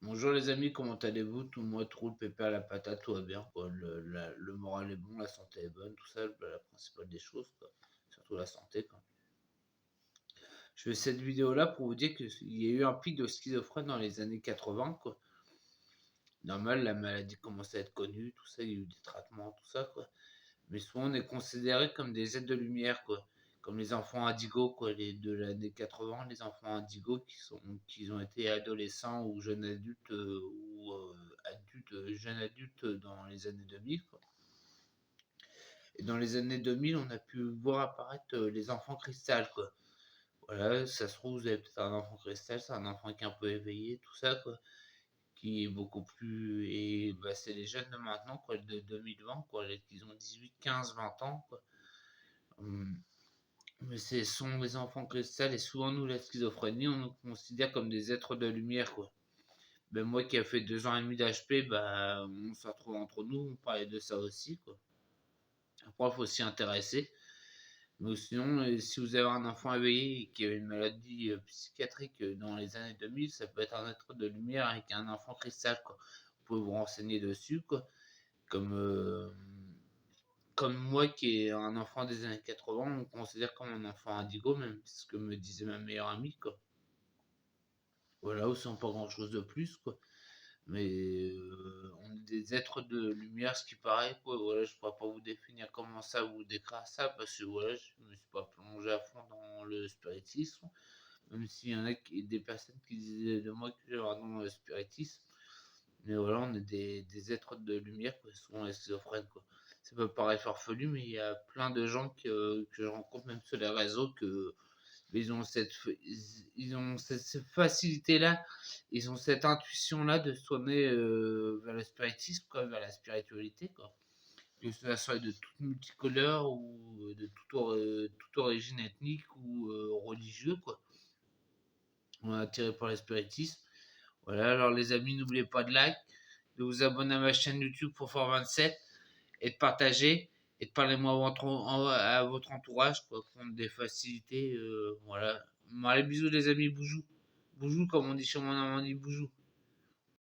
Bonjour les amis, comment allez-vous? Tout moi, tout roule, pépère la patate, tout va bien, quoi. Le moral est bon, la santé est bonne, tout ça, la principale des choses, quoi. Surtout la santé, quoi. Je fais cette vidéo-là pour vous dire qu'il y a eu un pic de schizophrène dans les années 80, quoi. Normal, la maladie commençait à être connue, tout ça, il y a eu des traitements, tout ça, quoi. Mais souvent, on est considérés comme des êtres de lumière, quoi. Comme les enfants indigos, quoi, les de l'année 80, les enfants indigos qui ont été adolescents ou jeunes adultes, jeunes adultes dans les années 2000, quoi. Et dans les années 2000, on a pu voir apparaître les enfants cristal, quoi. Voilà, ça se trouve, vous avez peut-être un enfant cristal, c'est un enfant qui est un peu éveillé, tout ça, quoi, qui est beaucoup plus. Et bah, c'est les jeunes de maintenant, quoi, de 2020, quoi, qui ont 18, 15, 20 ans, quoi. Hum, Mais ce sont les enfants cristal et souvent nous, la schizophrénie, on nous considère comme des êtres de lumière, quoi. Ben moi qui a fait 2 ans et demi d'HP, bah on se retrouve entre nous, on parlait de ça aussi, quoi. Après, il faut s'y intéresser. Mais sinon, si vous avez un enfant éveillé qui a une maladie psychiatrique dans les années 2000, ça peut être un être de lumière avec un enfant cristal, quoi. Vous pouvez vous renseigner dessus, quoi. Comme, euh, comme moi qui est un enfant des années 80, on me considère comme un enfant indigo, même ce que me disait ma meilleure amie, quoi. Voilà, ou sans pas grand chose de plus, quoi. Mais on est des êtres de lumière, ce qui paraît, quoi. Voilà, je pourrais pas vous définir comment ça, vous décrire ça, parce que voilà, je me suis pas plongé à fond dans le spiritisme, même s'il y en a des personnes qui disaient de moi que j'avais un don dans le spiritisme. Mais voilà, on est des êtres de lumière, quoi, souvent les schizophrènes, quoi. Ça peut paraître farfelu, mais il y a plein de gens que je rencontre, même sur les réseaux, que ils ont cette facilité-là, ils ont cette intuition-là de se tourner vers le spiritisme, quoi, vers la spiritualité, quoi. Que ce soit de toute multicolore ou de toute origine ethnique ou religieux, quoi. On est attiré par le spiritisme. Voilà, alors les amis, n'oubliez pas de like, de vous abonner à ma chaîne YouTube pour faire 27 et de partager et de parler moi à votre entourage, quoi, qui ont des facilités. Voilà. Bon, allez, bisous les amis, boujou. Boujou, comme on dit chez moi en Normandie, boujou.